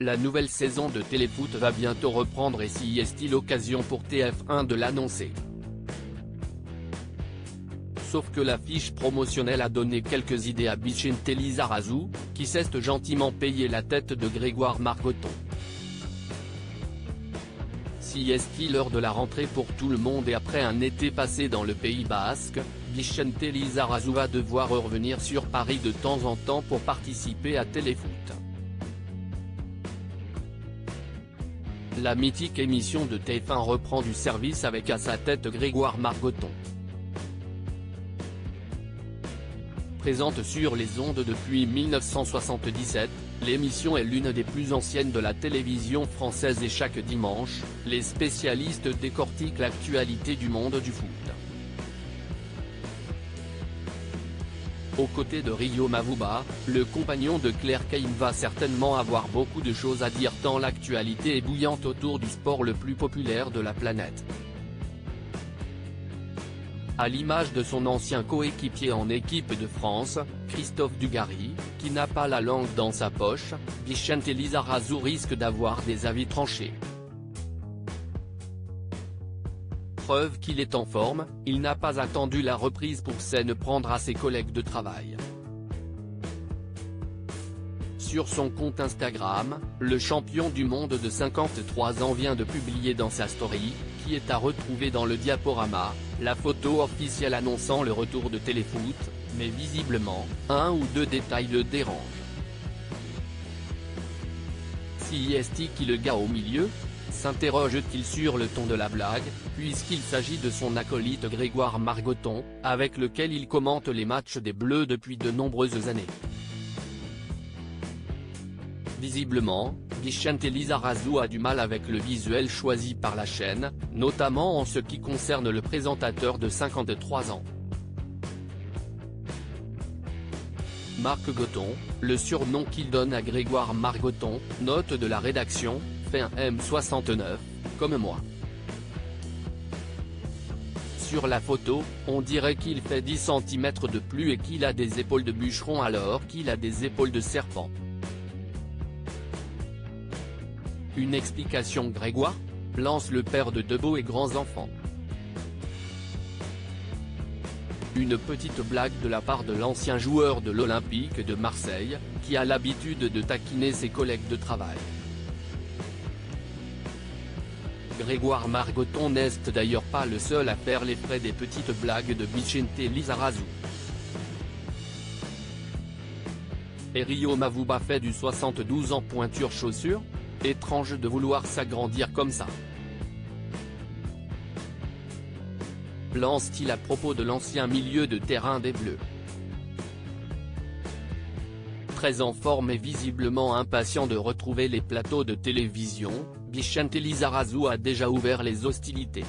La nouvelle saison de Téléfoot va bientôt reprendre et s'y est-il l'occasion pour TF1 de l'annoncer. Sauf que l'affiche promotionnelle a donné quelques idées à Vicente Lizarazu, qui s'est gentiment payé la tête de Grégoire Margoton. S'y est-il l'heure de la rentrée pour tout le monde et après un été passé dans le Pays Basque, Vicente Lizarazu va devoir revenir sur Paris de temps en temps pour participer à Téléfoot. La mythique émission de TF1 reprend du service avec à sa tête Grégoire Margoton. Présente sur les ondes depuis 1977, l'émission est l'une des plus anciennes de la télévision française et chaque dimanche, les spécialistes décortiquent l'actualité du monde du foot. Aux côtés de Rio Mavuba, le compagnon de Claire Caïm va certainement avoir beaucoup de choses à dire tant l'actualité est bouillante autour du sport le plus populaire de la planète. À l'image de son ancien coéquipier en équipe de France, Christophe Dugarry, qui n'a pas la langue dans sa poche, Vicente Lizarazu risque d'avoir des avis tranchés. Preuve qu'il est en forme, il n'a pas attendu la reprise pour s'en prendre à ses collègues de travail. Sur son compte Instagram, le champion du monde de 53 ans vient de publier dans sa story, qui est à retrouver dans le diaporama, la photo officielle annonçant le retour de Téléfoot, mais visiblement, un ou deux détails le dérangent. Si est-il qui le gars au milieu ? S'interroge-t-il sur le ton de la blague, puisqu'il s'agit de son acolyte Grégoire Margoton, avec lequel il commente les matchs des Bleus depuis de nombreuses années. Visiblement, Vicente Lizarazu a du mal avec le visuel choisi par la chaîne, notamment en ce qui concerne le présentateur de 53 ans. Marc Goton, le surnom qu'il donne à Grégoire Margoton, note de la rédaction, fait un M69, comme moi. Sur la photo, on dirait qu'il fait 10 cm de plus et qu'il a des épaules de bûcheron alors qu'il a des épaules de serpent. Une explication Grégoire ? Lance le père de deux beaux et grands enfants. Une petite blague de la part de l'ancien joueur de l'Olympique de Marseille, qui a l'habitude de taquiner ses collègues de travail. Grégoire Margoton n'est d'ailleurs pas le seul à faire les frais des petites blagues de Vicente Lizarazu. Et Rio Mavuba fait du 72 ans pointure chaussure ? Étrange de vouloir s'agrandir comme ça. Lance-t-il à propos de l'ancien milieu de terrain des Bleus. Très en forme et visiblement impatient de retrouver les plateaux de télévision, Vicente Lizarazu a déjà ouvert les hostilités.